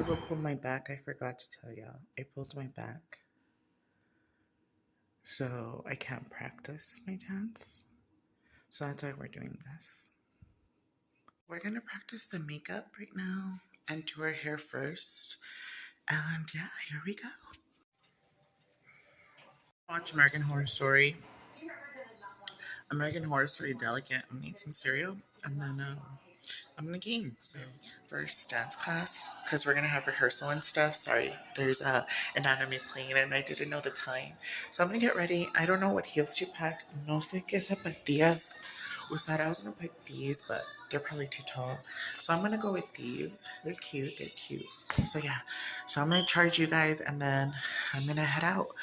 also pulled my back. I forgot to tell y'all. I pulled my back. So I can't practice my dance. So that's why we're doing this. We're gonna practice the makeup right now and do our hair first. And yeah, here we go. Watch American Horror Story. American Horror Story Delicate. I'm gonna eat some cereal and then I'm gonna game. So first dance class because we're gonna have rehearsal and stuff. Sorry, there's anatomy playing and I didn't know the time. So I'm gonna get ready. I don't know what heels to pack. No sé qué zapatillas usar. I was gonna put these, but they're probably too tall. So I'm gonna go with these. They're cute. They're cute. So yeah. So I'm gonna charge you guys and then I'm gonna head out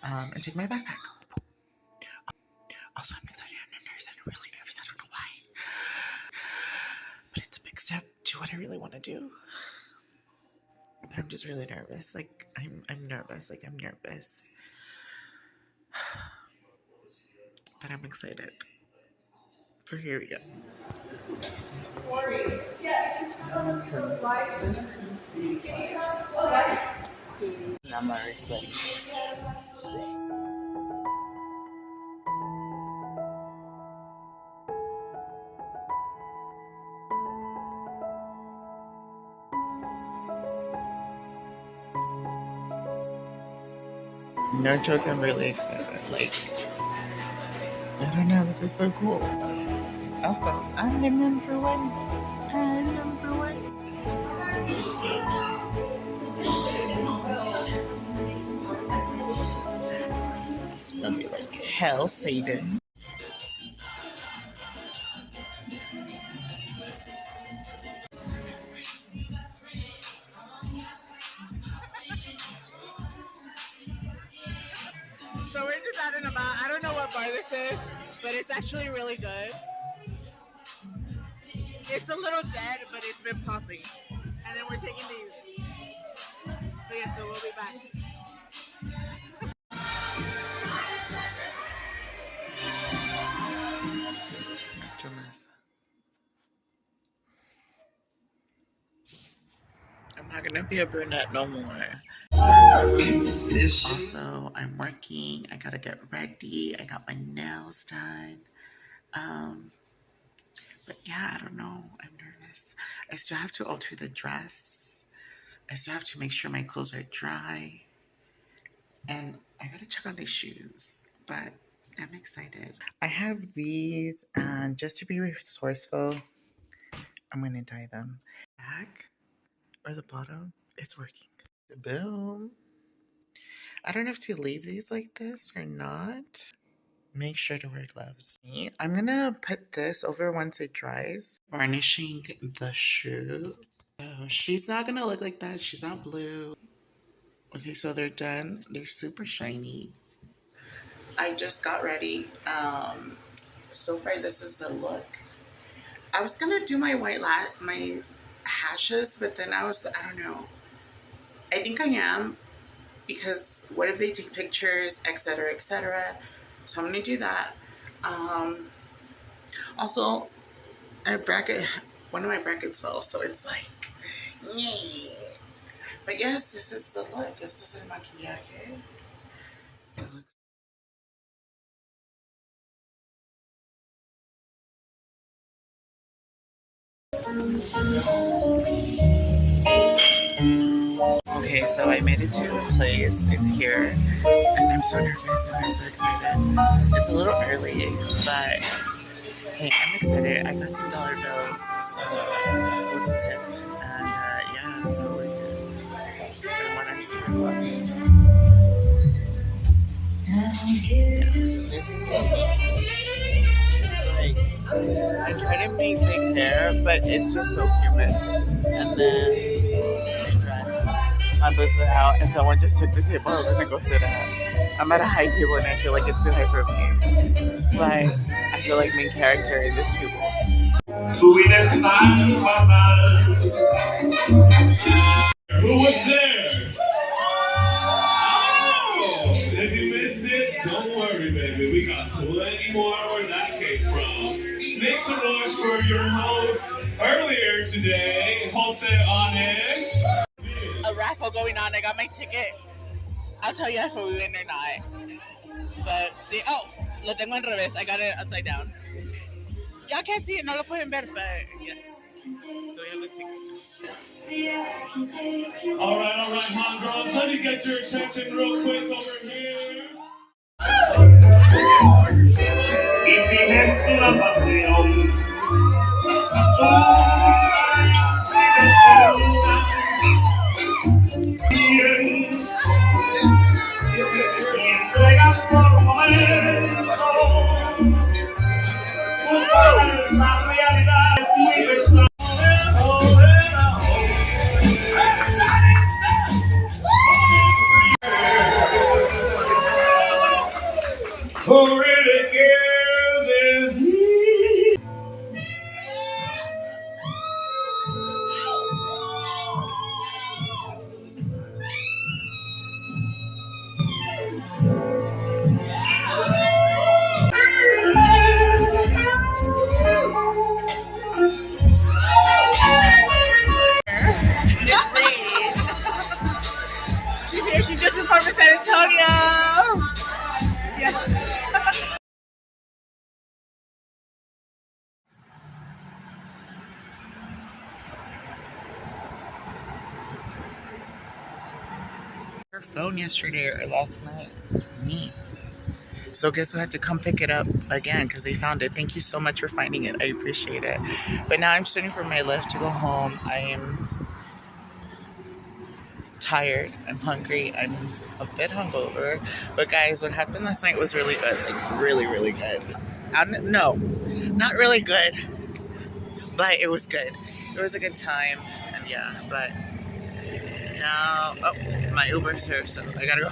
and take my backpack. Also, I'm excited. I'm really nervous. I don't know why. But it's a big step to what I really want to do. But I'm just really nervous. Like, I'm nervous. Like, I'm nervous. But I'm excited. So here we go. Yes. I'm very excited. No joke, I'm really excited. Like, I don't know, this is so cool. Also, I'm number one. I'm number one. I'll be like, hell, Satan. So we're just out and about. I don't know what bar this is, but it's actually really good. It's a little dead, but it's been popping. And then we're taking these. So yeah, so we'll be back. I'm not gonna be a brunette no more. Also, I'm working. I gotta get ready. I got my nails done. But yeah, I don't know. I'm nervous. I still have to alter the dress. I still have to make sure my clothes are dry. And I gotta check on these shoes. But I'm excited. I have these, and just to be resourceful, I'm gonna dye them. Back or the bottom, it's working. Boom. I don't know if to leave these like this or not. Make sure to wear gloves. I'm gonna put this over once it dries. Varnishing the shoe. Oh, she's not gonna look like that. She's not blue. Okay, so they're done. They're super shiny. I just got ready. So far this is the look. I was gonna do my my hashes, but then I don't know. I think I am, because what if they take pictures, etc., etc. So I'm gonna do that. Also, one of my brackets fell, so it's like, yay. But yes, this is the look. This is el maquillaje. It looks. Okay, so I made it to the place. It's here, and I'm so nervous and I'm so excited. It's a little early, but hey, I'm excited. I got $10 bills, so with the tip, and yeah, so we're good. And when I'm super lucky. Like, I try to make big hair, but it's just so humid. And then I moved it out, and someone just took the table I was gonna go sit at. I'm at a high table, and I feel like it's too high for me. But I feel like main character in this table. Who was there? Oh, if you missed it, don't worry, baby. We got plenty more where that came from. Make some noise for your host earlier today, Jose Onyx. a raffle going on. I got my ticket. I'll tell you if we win or not. But see, oh, lo tengo en revés. I got it upside down. Y'all can't see it, no lo pueden ver, but yes. So we have a ticket. All right, mom girls, let me get your attention real quick over here. Y tienes una pasión. Who really cares is me. It's Reed. She's here. She just informed San Antonio. Yeah. Her phone yesterday or last night. Me. So guess who had to come pick it up again because they found it. Thank you so much for finding it. I appreciate it. But now I'm just waiting for my lift to go home. I am tired. I'm hungry. I'm a bit hungover. But guys, what happened last night was really good. Like really, really good. No, not really good. But it was good. It was a good time. And yeah, but now, oh, my Uber's here, so I gotta go.